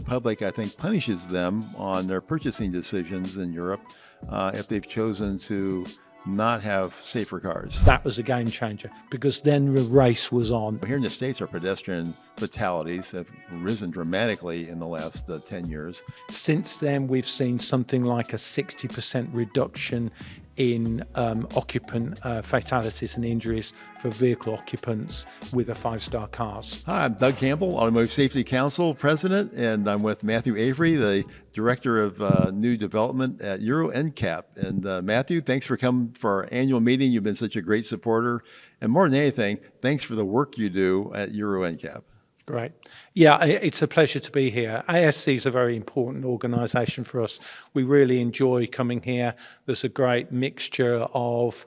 public, I think, punishes them on their purchasing decisions in Europe if they've chosen to not have safer cars. That was a game changer because then the race was on. Here in the States, our pedestrian fatalities have risen dramatically in the last 10 years. Since then, we've seen something like a 60% reduction in occupant fatalities and injuries for vehicle occupants with a 5-star cars. Hi, I'm Doug Campbell, Automotive Safety Council President, and I'm with Matthew Avery, the Director of New Development at Euro NCAP. And Matthew, thanks for coming for our annual meeting. You've been such a great supporter. And more than anything, thanks for the work you do at Euro NCAP. Great. Yeah, it's a pleasure to be here. ASC is a very important organisation for us. We really enjoy coming here. There's a great mixture of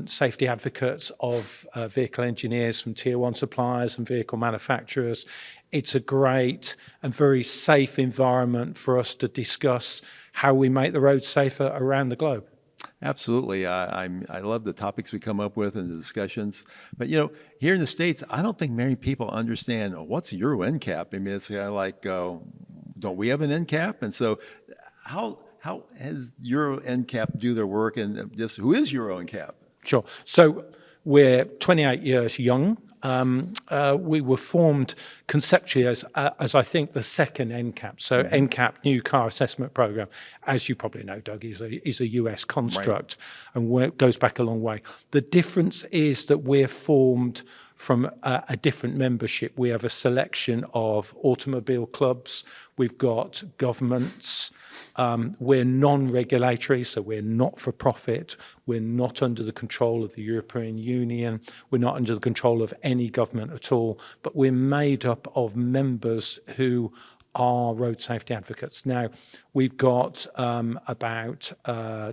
safety advocates, of vehicle engineers from Tier 1 suppliers and vehicle manufacturers. It's a great and very safe environment for us to discuss how we make the roads safer around the globe. Absolutely. I love the topics we come up with and the discussions. But, you know, here in the States, I don't think many people understand what's Euro NCAP. I mean, it's kind of like, don't we have an NCAP? And so how has Euro NCAP do their work, and just who is Euro NCAP? Sure. So we're 28 years young. We were formed conceptually as I think the second NCAP. So NCAP, New Car Assessment Program, as you probably know, Doug, is a US construct, right, and it goes back a long way. The difference is that we're formed from a different membership. We have a selection of automobile clubs. We've got governments. We're non-regulatory, so we're not for profit. We're not under the control of the European Union. We're not under the control of any government at all, but we're made up of members who are road safety advocates. Now, we've got about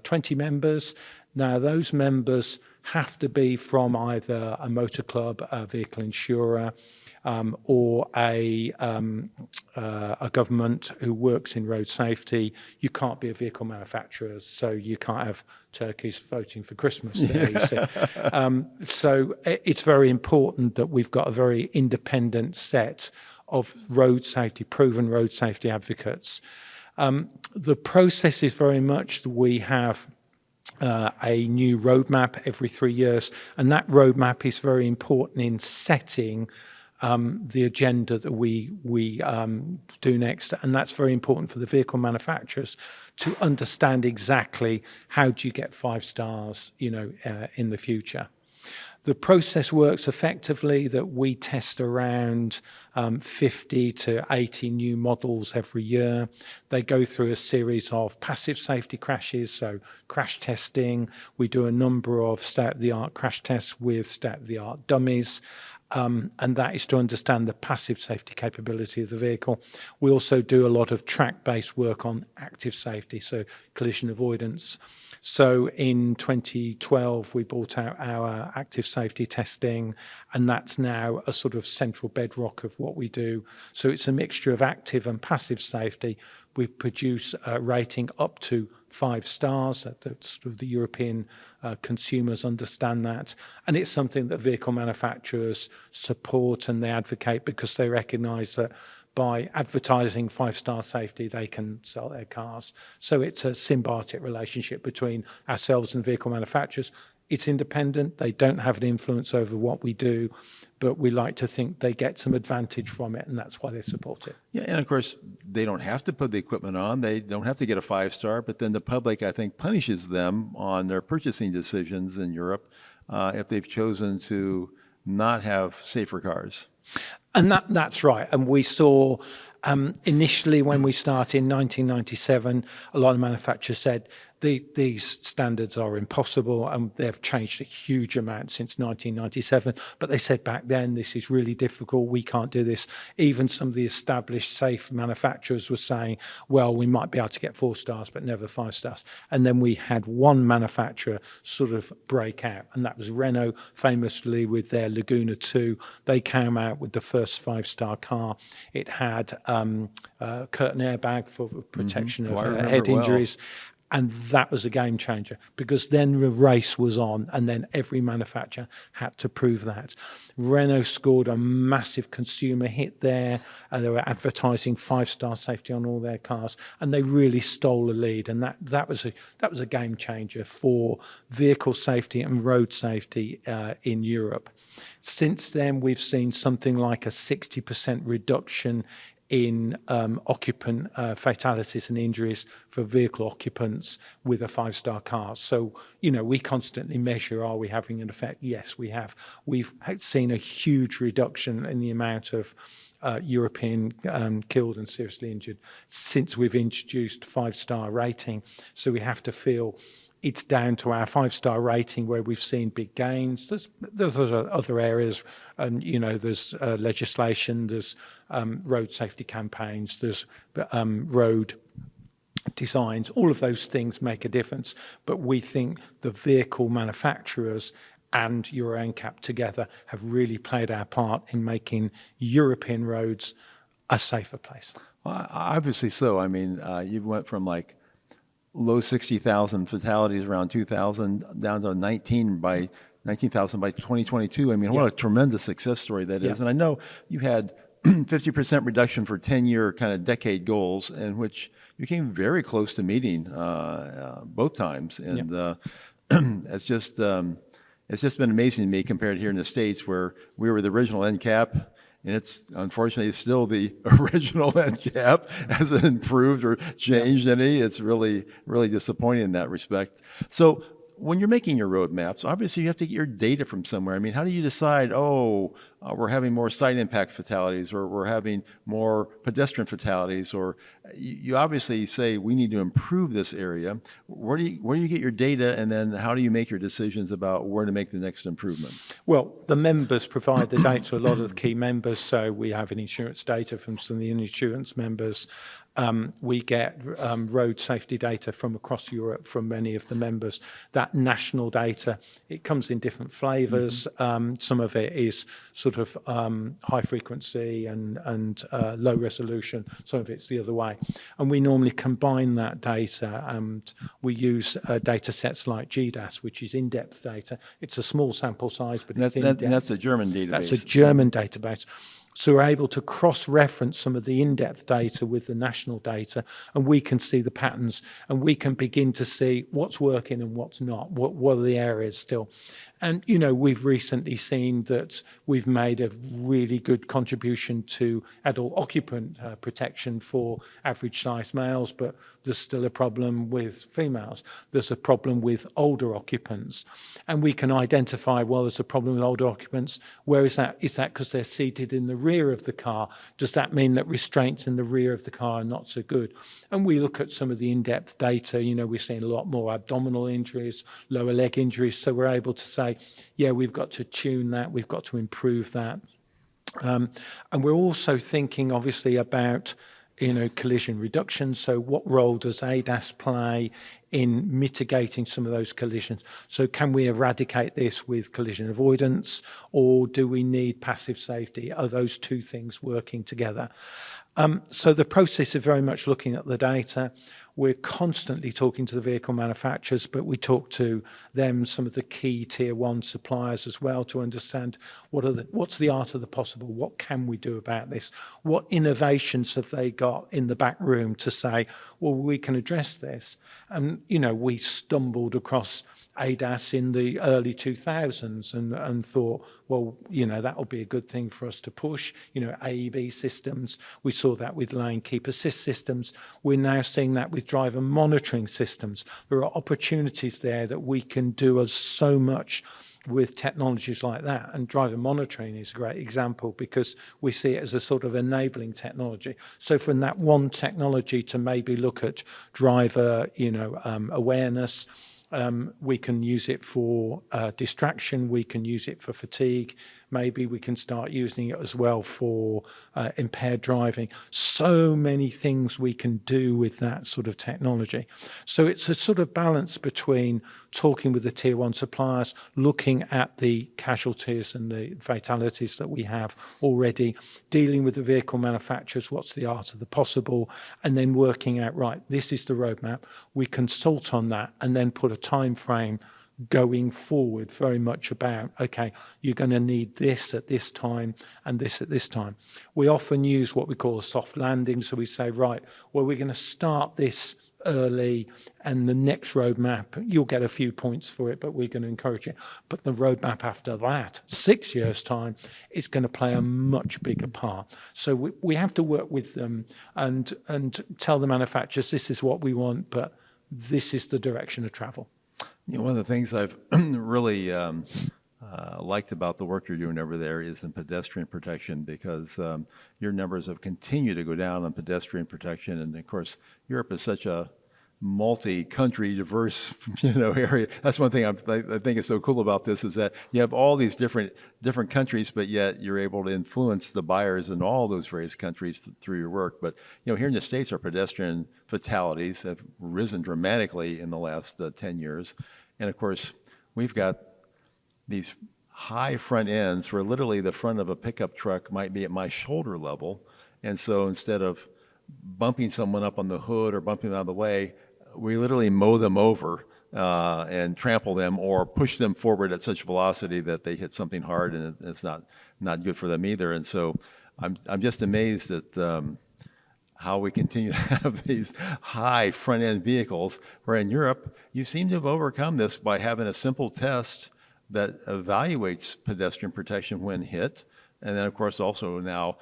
20 members. Now, those members have to be from either a motor club, a vehicle insurer, or a government who works in road safety. You can't be a vehicle manufacturer, so you can't have turkeys voting for Christmas there, you see. So it's very important that we've got a very independent set of road safety, proven road safety advocates. The process is very much that we have a new roadmap every 3 years, and that roadmap is very important in setting the agenda that we do next, and that's very important for the vehicle manufacturers to understand exactly how do you get 5 stars, in the future. The process works effectively that we test around 50 to 80 new models every year. They go through a series of passive safety crashes, so crash testing. We do a number of state-of-the-art crash tests with state-of-the-art dummies. And that is to understand the passive safety capability of the vehicle. We also do a lot of track-based work on active safety, so collision avoidance. So in 2012, we brought out our active safety testing, and that's now a sort of central bedrock of what we do. So it's a mixture of active and passive safety. We produce a rating up to 5 stars, that sort of the European consumers understand that. And it's something that vehicle manufacturers support and they advocate because they recognize that by advertising 5-star safety, they can sell their cars. So it's a symbiotic relationship between ourselves and vehicle manufacturers. It's independent. They don't have an influence over what we do, but we like to think they get some advantage from it, and that's why they support it. Yeah, and of course, they don't have to put the equipment on. They don't have to get a 5-star, but then the public, I think, punishes them on their purchasing decisions in Europe if they've chosen to not have safer cars. And that's right. And we saw initially when we started in 1997, a lot of manufacturers said these standards are impossible, and they've changed a huge amount since 1997. But they said back then, this is really difficult. We can't do this. Even some of the established safe manufacturers were saying, well, we might be able to get 4 stars, but never 5 stars. And then we had one manufacturer sort of break out, and that was Renault, famously with their Laguna 2. They came out with the first 5-star car. It had a curtain airbag for protection of head injuries. And that was a game changer, because then the race was on, and then every manufacturer had to prove that. Renault scored a massive consumer hit there. They were advertising 5-star safety on all their cars, and they really stole the lead. And that was a game changer for vehicle safety and road safety in Europe. Since then, we've seen something like a 60% reduction in occupant fatalities and injuries for vehicle occupants with a 5-star car. So, we constantly measure, are we having an effect? Yes, we have. We've seen a huge reduction in the amount of European killed and seriously injured since we've introduced 5-star rating. So we have to feel it's down to our 5-star rating where we've seen big gains. There's other areas, and there's legislation, there's road safety campaigns, there's road designs. All of those things make a difference. But we think the vehicle manufacturers and Euro NCAP together have really played our part in making European roads a safer place. Well, obviously so. I mean, you went from like low 60,000 fatalities around 2000 down to 19,000 by 2022. I mean, what a tremendous success story that is. And I know you had 50% reduction for 10-year kind of decade goals, in which you came very close to meeting both times. And it's just been amazing to me compared here in the States, where we were the original NCAP. And it's unfortunately still the original NCAP. Hasn't improved or changed any. It's really, really disappointing in that respect. So when you're making your roadmaps, obviously you have to get your data from somewhere. I mean, how do you decide, we're having more side impact fatalities, or we're having more pedestrian fatalities, or you obviously say we need to improve this area. Where do you get your data, and then how do you make your decisions about where to make the next improvement? Well, the members provide the data, a lot of the key members. So we have an insurance data from some of the insurance members. We get road safety data from across Europe from many of the members. That national data, it comes in different flavors. Some of it is sort of high frequency and low resolution. Some of it's the other way. And we normally combine that data, and we use data sets like GDAS, which is in-depth data. It's a small sample size, but it's in-depth. That's a German database. That's a German database. So we're able to cross-reference some of the in-depth data with the national data, and we can see the patterns, and we can begin to see what's working and what's not, what are the areas still. And, we've recently seen that we've made a really good contribution to adult occupant protection for average size males, but there's still a problem with females. There's a problem with older occupants. And we can identify, well, there's a problem with older occupants. Where is that? Is that because they're seated in the rear of the car? Does that mean that restraints in the rear of the car are not so good? And we look at some of the in-depth data. We're seeing a lot more abdominal injuries, lower leg injuries. So we're able to say, yeah, we've got to tune that, we've got to improve that. And we're also thinking, obviously, about collision reduction. So what role does ADAS play in mitigating some of those collisions? So can we eradicate this with collision avoidance, or do we need passive safety? Are those two things working together? So the process is very much looking at the data. We're constantly talking to the vehicle manufacturers, but we talk to them, some of the key tier one suppliers as well, to understand what's the art of the possible, what can we do about this, what innovations have they got in the back room to say, well, we can address this. And, we stumbled across ADAS in the early 2000s and thought, well, that'll be a good thing for us to push. AEB systems, we saw that with lane keep assist systems. We're now seeing that with driver monitoring systems. There are opportunities there that we can do so much with technologies like that. And driver monitoring is a great example, because we see it as a sort of enabling technology. So from that one technology to maybe look at driver, awareness, we can use it for distraction, we can use it for fatigue, Maybe we can start using it as well for impaired driving. So many things we can do with that sort of technology. So it's a sort of balance between talking with the tier one suppliers, looking at the casualties and the fatalities that we have already, dealing with the vehicle manufacturers, what's the art of the possible, and then working out, right, this is the roadmap. We consult on that and then put a time frame going forward, very much about, okay, you're going to need this at this time and this at this time. We often use what we call a soft landing. So we say, right, well, we're going to start this early, and the next roadmap, you'll get a few points for it, but we're going to encourage it. But the roadmap after that, 6 years' time, is going to play a much bigger part. So we have to work with them and tell the manufacturers, this is what we want, but this is the direction of travel. You know, one of the things I've really liked about the work you're doing over there is in pedestrian protection, because your numbers have continued to go down on pedestrian protection. And of course, Europe is such a multi-country, diverse, area. That's one thing I think is so cool about this, is that you have all these different countries, but yet you're able to influence the buyers in all those various countries through your work. But here in the States, our pedestrian fatalities have risen dramatically in the last 10 years. And of course, we've got these high front ends where literally the front of a pickup truck might be at my shoulder level. And so instead of bumping someone up on the hood or bumping them out of the way, we literally mow them over and trample them or push them forward at such velocity that they hit something hard, and it's not good for them either. And so I'm just amazed at how we continue to have these high front end vehicles, where in Europe you seem to have overcome this by having a simple test that evaluates pedestrian protection when hit, and then of course also now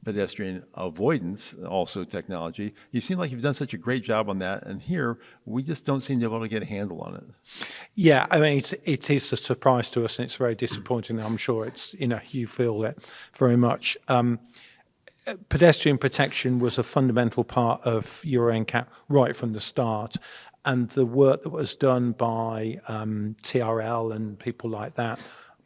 pedestrian avoidance, also technology. You seem like you've done such a great job on that, and here we just don't seem to be able to get a handle on it. Yeah, I mean, it is a surprise to us, and it's very disappointing. I'm sure it's, you feel that very much. Pedestrian protection was a fundamental part of Euro NCAP right from the start. And the work that was done by TRL and people like that,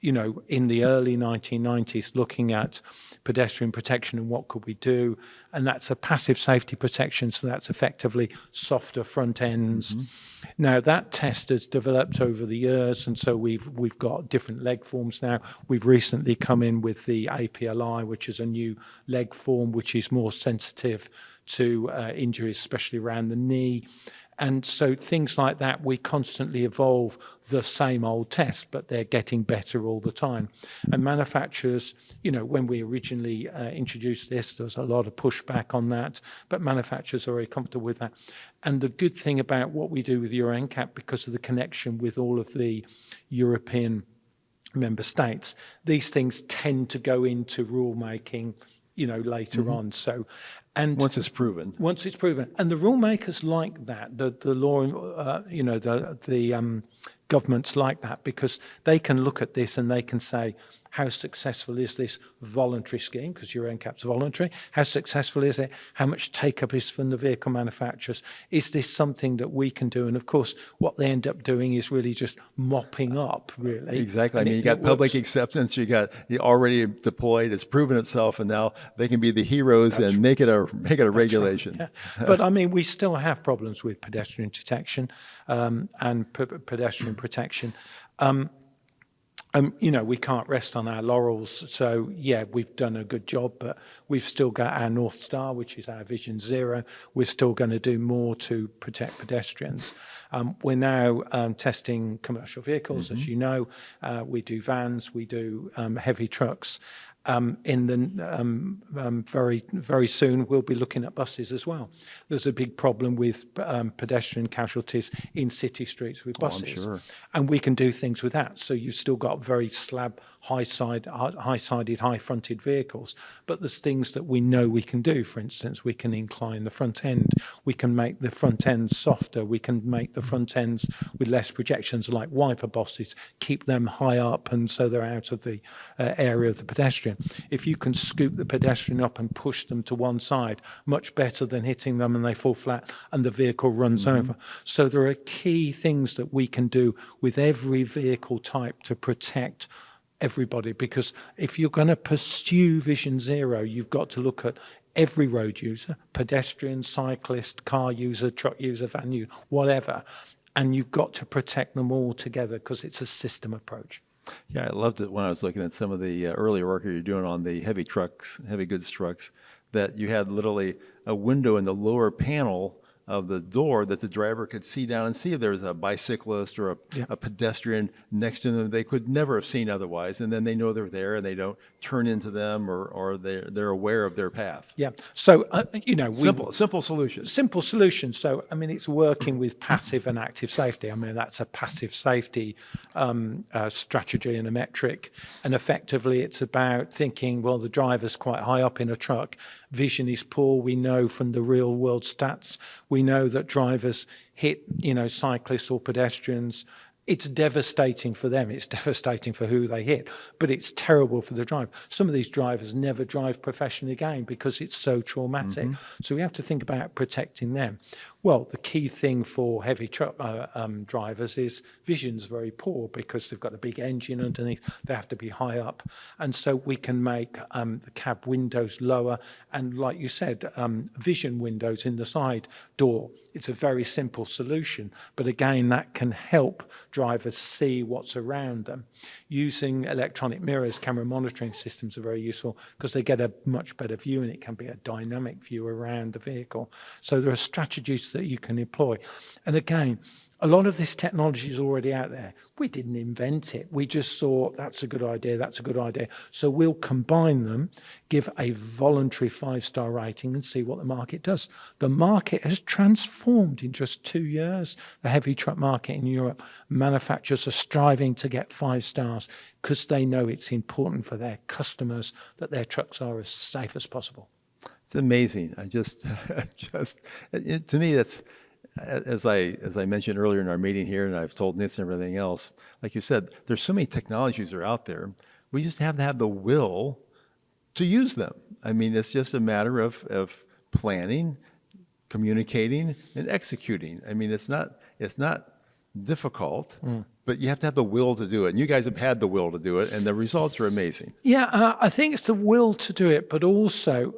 in the early 1990s, looking at pedestrian protection and what could we do. And that's a passive safety protection, so that's effectively softer front ends. Mm-hmm. Now, that test has developed over the years, and so we've got different leg forms now. We've recently come in with the APLI, which is a new leg form, which is more sensitive to injuries, especially around the knee. And so things like that, we constantly evolve the same old test, but they're getting better all the time. And manufacturers, when we originally introduced this, there was a lot of pushback on that, but manufacturers are very comfortable with that. And the good thing about what we do with Euro NCAP, because of the connection with all of the European member states, these things tend to go into rulemaking, later mm-hmm. on. So, and once it's proven, and the rule makers like that, the law, the governments like that, because they can look at this and they can say, how successful is this voluntary scheme? Because Euro NCAP's voluntary. How successful is it? How much take-up is from the vehicle manufacturers? Is this something that we can do? And of course, what they end up doing is really just mopping up, really. Exactly. I mean, you got public acceptance, you got the already deployed, it's proven itself, and now they can be the heroes and make it a regulation. Right, yeah. But I mean, we still have problems with pedestrian detection and pedestrian protection. We can't rest on our laurels. So, yeah, we've done a good job, but we've still got our North Star, which is our Vision Zero. We're still going to do more to protect pedestrians. We're now testing commercial vehicles, mm-hmm. as you know. We do vans, we do heavy trucks. Very, very soon, we'll be looking at buses as well. There's a big problem with pedestrian casualties in city streets with buses. I'm sure. And we can do things with that. So you've still got very slab, high-sided, high-fronted vehicles. But there's things that we know we can do. For instance, we can incline the front end. We can make the front ends softer. We can make the front ends with less projections, like wiper bosses, keep them high up, and so they're out of the area of the pedestrian. If you can scoop the pedestrian up and push them to one side, much better than hitting them and they fall flat and the vehicle runs mm-hmm. over. So there are key things that we can do with every vehicle type to protect everybody, because if you're going to pursue Vision Zero, you've got to look at every road user, pedestrian, cyclist, car user, truck user, van user, whatever, and you've got to protect them all together because it's a system approach. Yeah, I loved it when I was looking at some of the earlier work you're doing on the heavy trucks, heavy goods trucks, that you had literally a window in the lower panel of the door that the driver could see down and see if there was a bicyclist or a pedestrian next to them they could never have seen otherwise. And then they know they're there and they don't turn into them, or they're aware of their path. Yeah. So, Simple solution. Simple solution. So, I mean, it's working with passive and active safety. I mean, that's a passive safety strategy and a metric. And effectively, it's about thinking, well, the driver's quite high up in a truck. Vision is poor. We know from the real world stats. We know that drivers hit, cyclists or pedestrians. It's devastating for them. It's devastating for who they hit, but it's terrible for the driver. Some of these drivers never drive professionally again because it's so traumatic. So we have to think about protecting them. Well, the key thing for heavy truck drivers is vision's very poor because they've got a big engine underneath. They have to be high up. And so we can make the cab windows lower and, like you said, vision windows in the side door. It's a very simple solution. But again, that can help drivers see what's around them. Using electronic mirrors, camera monitoring systems are very useful because they get a much better view and it can be a dynamic view around the vehicle. So there are strategies that you can employ. And again, a lot of this technology is already out there. We didn't invent it. We just saw that's a good idea, that's a good idea. So we'll combine them, give a voluntary 5-star rating and see what the market does. The market has transformed in just 2 years. The heavy truck market in Europe, manufacturers are striving to get 5 stars because they know it's important for their customers that their trucks are as safe as possible. It's amazing. I just, to me, that's, as I mentioned earlier in our meeting here, and I've told Nitz and everything else, like you said, there's so many technologies that are out there. We just have to have the will to use them. I mean, it's just a matter of planning, communicating, and executing. I mean, it's not difficult, but you have to have the will to do it. And you guys have had the will to do it, and the results are amazing. Yeah, I think it's the will to do it, but also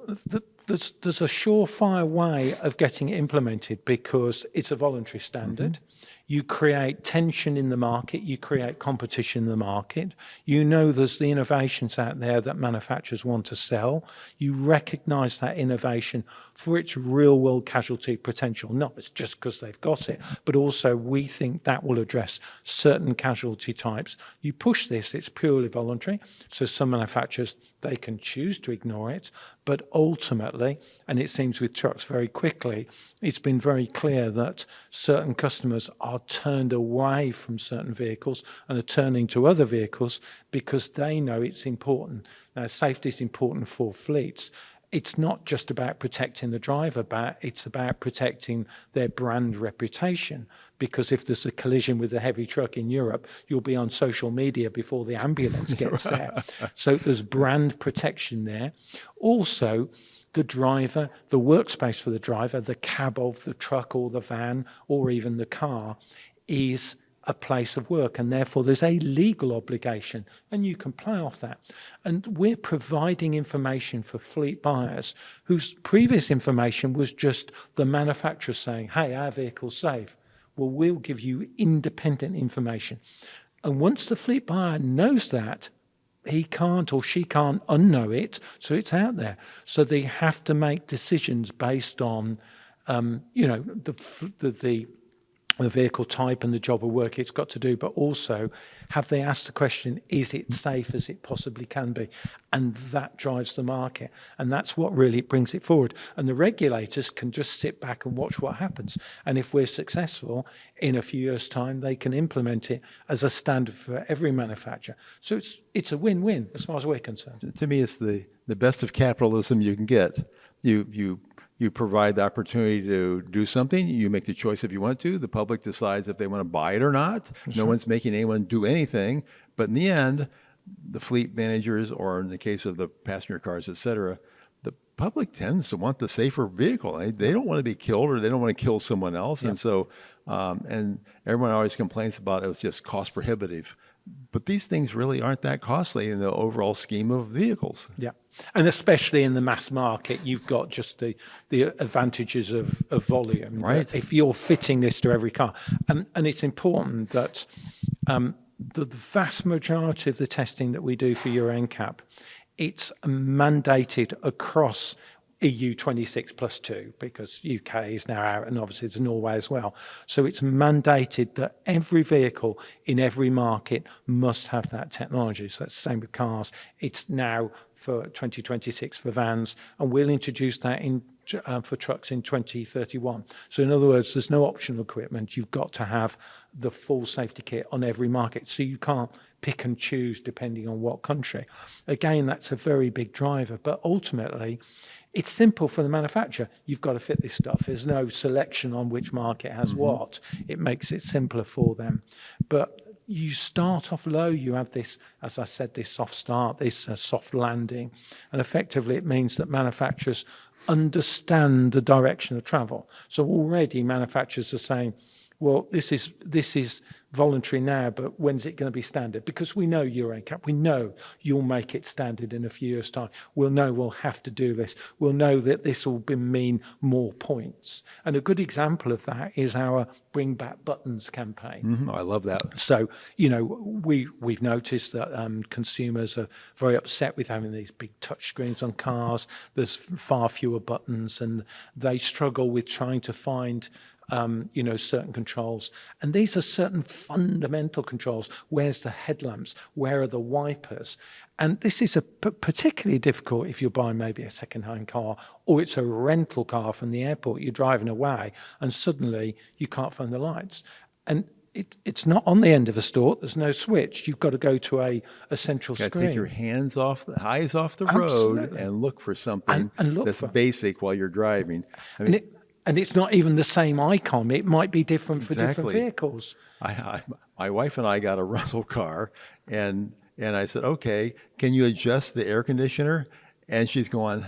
there's a surefire way of getting it implemented because it's a voluntary standard. You create tension in the market, you create competition in the market. You know there's the innovations out there that manufacturers want to sell. You recognize that innovation for its real-world casualty potential, not just because they've got it, but also we think that will address certain casualty types. You push this, it's purely voluntary, so some manufacturers, they can choose to ignore it, but ultimately, and it seems with trucks very quickly, it's been very clear that certain customers are turned away from certain vehicles and are turning to other vehicles because they know it's important. Now, safety is important for fleets. It's not just about protecting the driver, but it's about protecting their brand reputation. Because if there's a collision with a heavy truck in Europe, you'll be on social media before the ambulance gets there. So there's brand protection there. Also, the driver, the workspace for the driver, the cab of the truck or the van or even the car is a place of work, and therefore there's a legal obligation, and you can play off that. And we're providing information for fleet buyers whose previous information was just the manufacturer saying, hey, our vehicle's safe. Well, we'll give you independent information. And once the fleet buyer knows that, he can't or she can't unknow it, so it's out there. So they have to make decisions based on, the vehicle type and the job of work it's got to do, but also have they asked the question, is it safe as it possibly can be? And that drives the market. And that's what really brings it forward. And the regulators can just sit back and watch what happens. And if we're successful, in a few years' time, they can implement it as a standard for every manufacturer. So it's a win-win as far as we're concerned. To me, it's the best of capitalism you can get. You provide the opportunity to do something. You make the choice if you want to. The public decides if they want to buy it or not. No one's making anyone do anything. But in the end, the fleet managers, or in the case of the passenger cars, et cetera, the public tends to want the safer vehicle. They don't want to be killed, or they don't want to kill someone else. Yeah. And so, and everyone always complains about it was just cost prohibitive. But these things really aren't that costly in the overall scheme of vehicles. Yeah, and especially in the mass market, you've got just the advantages of volume. Right. If you're fitting this to every car, and it's important that the vast majority of the testing that we do for Euro NCAP, it's mandated across EU 26 plus 2, because UK is now out and obviously it's Norway as well. So it's mandated that every vehicle in every market must have that technology. So that's the same with cars. It's now for 2026 for vans, and we'll introduce that in for trucks in 2031. So in other words, there's no optional equipment. You've got to have the full safety kit on every market. So you can't pick and choose depending on what country. Again, that's a very big driver, but ultimately, it's simple for the manufacturer. You've got to fit this stuff. There's no selection on which market has what. It makes it simpler for them. But you start off low. You have this, as I said, this soft start, this soft landing. And effectively, it means that manufacturers understand the direction of travel. So already manufacturers are saying, well, this is voluntary now, but when's it going to be standard? Because we know Euro NCAP, we know you'll make it standard in a few years' time. We'll know we'll have to do this. We'll know that this will mean more points. And a good example of that is our Bring Back Buttons campaign. I love that. So, you know, we've noticed that consumers are very upset with having these big touch screens on cars. There's far fewer buttons, and they struggle with trying to find certain controls. And these are certain fundamental controls. Where's the headlamps? Where are the wipers? And this is particularly difficult if you're buying maybe a second-hand car, or it's a rental car from the airport. You're driving away and suddenly you can't find the lights. And it's not on the end of a stalk. There's no switch. You've got to go to a central screen. Take your eyes off the Absolutely. road and look for something And look that's for basic while you're driving. I mean, and it's not even the same icon. It might be different for different Exactly. vehicles. My wife and I got a rental car, and I said, okay, can you adjust the air conditioner? And she's going,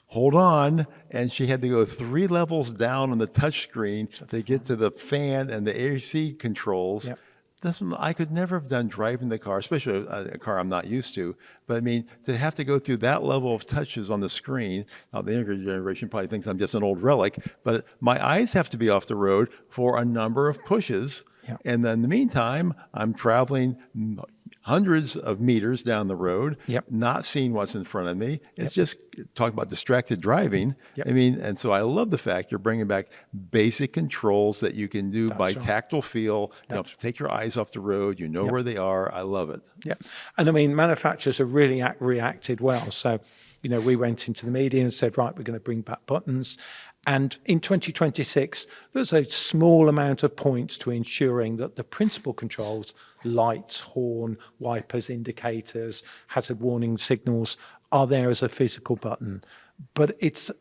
hold on. And she had to go 3 levels down on the touch screen to get to the fan and the AC controls. Yep. I could never have done driving the car, especially a car I'm not used to. But I mean, to have to go through that level of touches on the screen, now the younger generation probably thinks I'm just an old relic, but my eyes have to be off the road for a number of pushes. Yep. And then in the meantime, I'm traveling hundreds of meters down the road, Yep. not seeing what's in front of me. It's just talking about distracted driving. Yep. I mean, and so I love the fact you're bringing back basic controls that you can do by right. tactile feel. You don't have to take your eyes off the road. You know where they are. I love it. Yeah. And I mean, manufacturers have really reacted well. So, you know, we went into the media and said, right, we're going to bring back buttons. And in 2026, there's a small amount of points to ensuring that the principal controls, lights, horn, wipers, indicators, hazard warning signals, are there as a physical button. But it's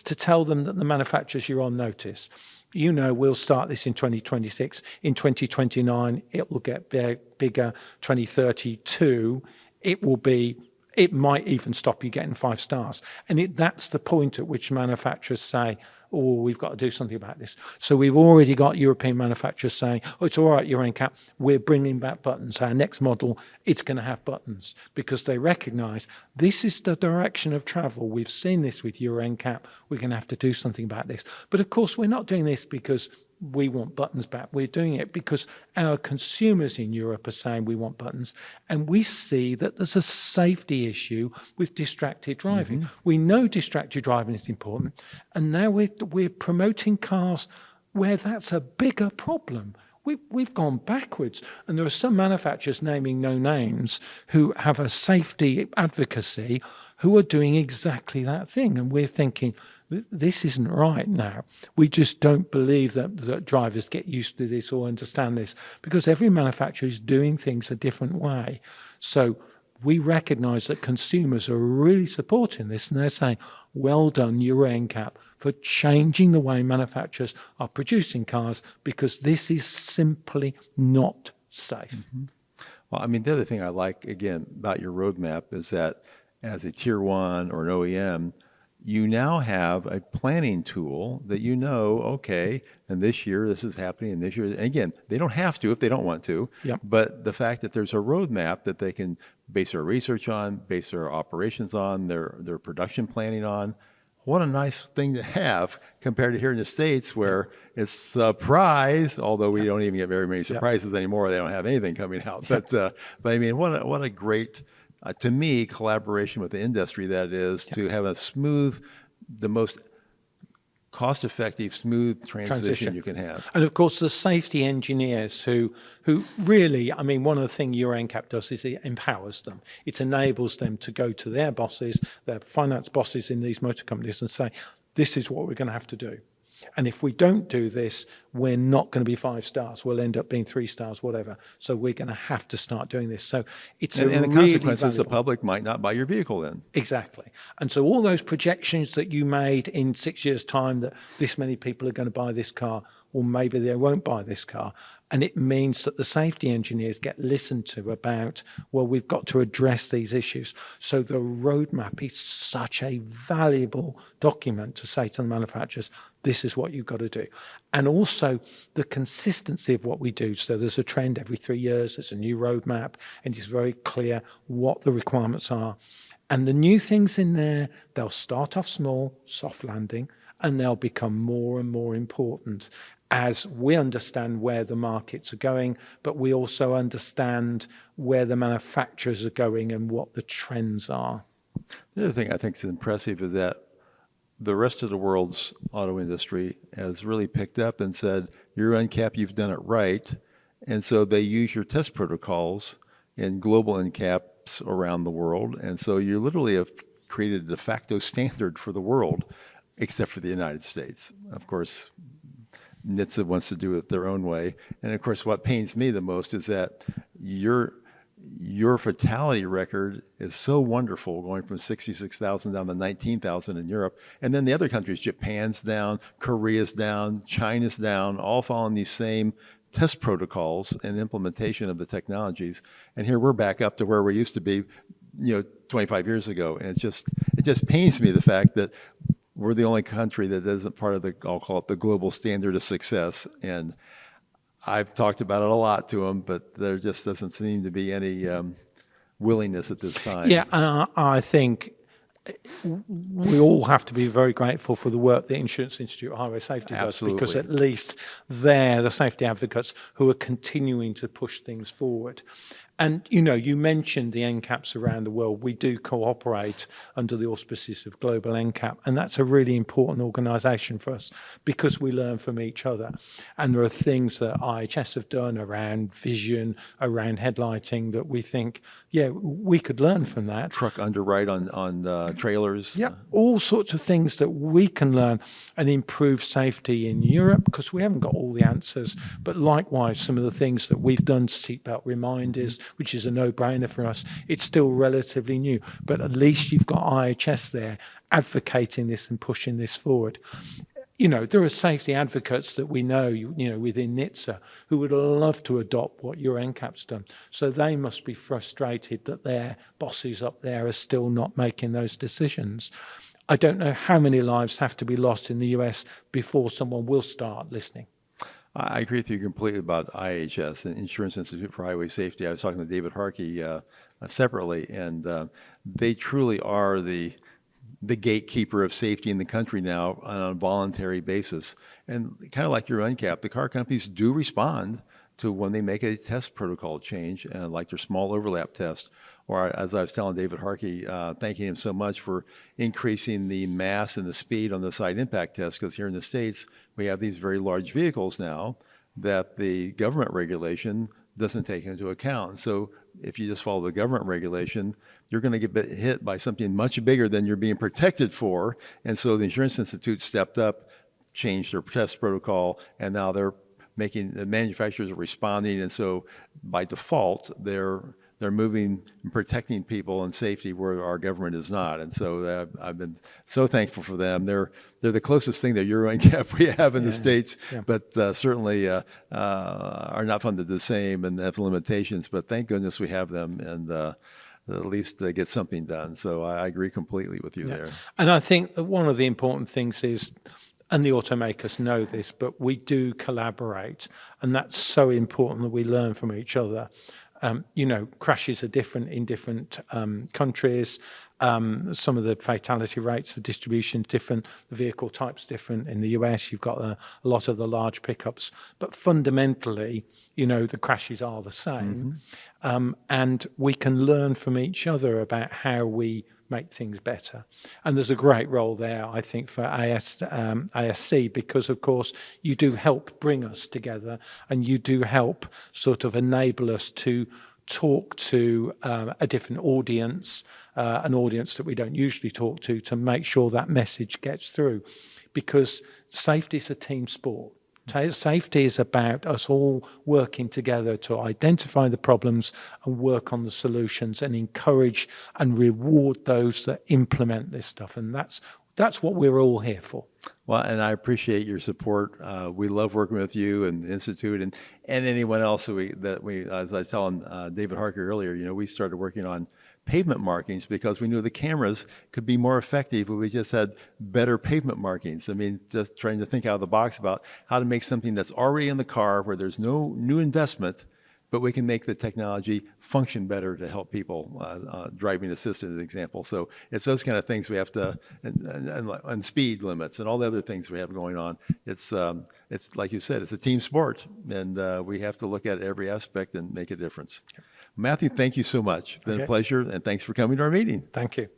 to tell them that the manufacturers, you're on notice. You know, we'll start this in 2026. In 2029, it will get bigger. 2032, it might even stop you getting 5 stars. And that's the point at which manufacturers say, oh, we've got to do something about this. So we've already got European manufacturers saying, oh, it's all right, Euro NCAP, we're bringing back buttons. Our next model, it's going to have buttons, because they recognize this is the direction of travel. We've seen this with Euro NCAP. We're going to have to do something about this. But of course, we're not doing this because we want buttons back. We're doing it because our consumers in Europe are saying we want buttons, and we see that there's a safety issue with distracted driving. We know distracted driving is important, and now we're promoting cars where that's a bigger problem. We've gone backwards, and there are some manufacturers, naming no names, who have a safety advocacy who are doing exactly that thing, and we're thinking, this isn't right now. We just don't believe that drivers get used to this or understand this, because every manufacturer is doing things a different way. So we recognize that consumers are really supporting this, and they're saying, well done, Euro NCAP, for changing the way manufacturers are producing cars, because this is simply not safe. Well, I mean, the other thing I like, again, about your roadmap is that as a tier 1 or an OEM, you now have a planning tool that okay, and this year this is happening, and this year, and again, they don't have to if they don't want to, Yep. but the fact that there's a roadmap that they can base their research on, base their operations on, their production planning on, what a nice thing to have compared to here in the States where it's surprise, although we don't even get very many surprises anymore. They don't have anything coming out. But I mean, what a great, to me, collaboration with the industry that is to have a smooth, the most cost-effective, smooth transition you can have. And of course, the safety engineers who really, I mean, one of the things Euro NCAP does is it empowers them. It enables them to go to their bosses, their finance bosses in these motor companies and say, this is what we're going to have to do. And if we don't do this, we're not going to be 5 stars. We'll end up being 3 stars, whatever. So we're going to have to start doing this. So it's and the really consequences, valuable. the public might not buy your vehicle then. Exactly. And so all those projections that you made in 6 years' time that this many people are going to buy this car, or maybe they won't buy this car. And it means that the safety engineers get listened to about, well, we've got to address these issues. So the roadmap is such a valuable document to say to the manufacturers, this is what you've got to do. And also the consistency of what we do. So there's a trend every 3 years, there's a new roadmap, and it's very clear what the requirements are. And the new things in there, they'll start off small, soft landing, and they'll become more and more important as we understand where the markets are going, but we also understand where the manufacturers are going and what the trends are. The other thing I think is impressive is that the rest of the world's auto industry has really picked up and said, Euro NCAP, you've done it right. And so they use your test protocols in global NCAPs around the world. And so you literally have created a de facto standard for the world, except for the United States. Of course, NHTSA wants to do it their own way. And of course, what pains me the most is that your fatality record is so wonderful, going from 66,000 down to 19,000 in Europe. And then the other countries, Japan's down, Korea's down, China's down, all following these same test protocols and implementation of the technologies. And here we're back up to where we used to be, 25 years ago. And it just pains me the fact that we're the only country that isn't part of I'll call it the global standard of success. And I've talked about it a lot to them, but there just doesn't seem to be any willingness at this time. Yeah, and I think we all have to be very grateful for the work the Insurance Institute of Highway Safety does, Absolutely. because at least they're the safety advocates who are continuing to push things forward. And, you mentioned the NCAPs around the world. We do cooperate under the auspices of Global NCAP, and that's a really important organisation for us because we learn from each other. And there are things that IHS have done around vision, around headlighting that we think, we could learn from that. Truck underwrite on trailers. Yeah, all sorts of things that we can learn and improve safety in Europe, because we haven't got all the answers. But likewise, some of the things that we've done, seatbelt reminders, which is a no-brainer for us, it's still relatively new. But at least you've got IHS there advocating this and pushing this forward. There are safety advocates that we know, within NHTSA, who would love to adopt what Euro NCAP's done. So they must be frustrated that their bosses up there are still not making those decisions. I don't know how many lives have to be lost in the US before someone will start listening. I agree with you completely about IHS, the Insurance Institute for Highway Safety. I was talking to David Harkey separately, and they truly are the gatekeeper of safety in the country now on a voluntary basis. And kind of like Euro NCAP, the car companies do respond to when they make a test protocol change, like their small overlap test. Or as I was telling David Harkey, thanking him so much for increasing the mass and the speed on the side impact test, because here in the States, we have these very large vehicles now that the government regulation doesn't take into account. So if you just follow the government regulation, you're going to get hit by something much bigger than you're being protected for. And so the Insurance Institute stepped up, changed their test protocol, and now the manufacturers are responding. And so by default, they're moving and protecting people and safety where our government is not. And so I've been so thankful for them. They're the closest thing to Euro NCAP we have in the States, but certainly are not funded the same and have limitations. But thank goodness we have them. And at least get something done. So I agree completely with you there. And I think that one of the important things is, and the automakers know this, but we do collaborate, and that's so important that we learn from each other. Crashes are different in different countries. Some of the fatality rates, the distribution is different, the vehicle type's different. In the US, you've got a lot of the large pickups, but fundamentally, the crashes are the same. And we can learn from each other about how we make things better. And there's a great role there, I think, for ASC, because, of course, you do help bring us together, and you do help sort of enable us to talk to a different audience, an audience that we don't usually talk to make sure that message gets through. Because safety is a team sport. Safety is about us all working together to identify the problems and work on the solutions and encourage and reward those that implement this stuff. And that's what we're all here for. Well, and I appreciate your support. We love working with you and the Institute and anyone else that we, as I was telling David Harker earlier, we started working on pavement markings because we knew the cameras could be more effective if we just had better pavement markings. I mean, just trying to think out of the box about how to make something that's already in the car where there's no new investment, but we can make the technology function better to help people, driving assistant, as an example. So it's those kind of things we have to, and speed limits and all the other things we have going on. It's like you said, it's a team sport, and we have to look at every aspect and make a difference. Matthew, thank you so much. It's been a pleasure, and thanks for coming to our meeting. Thank you.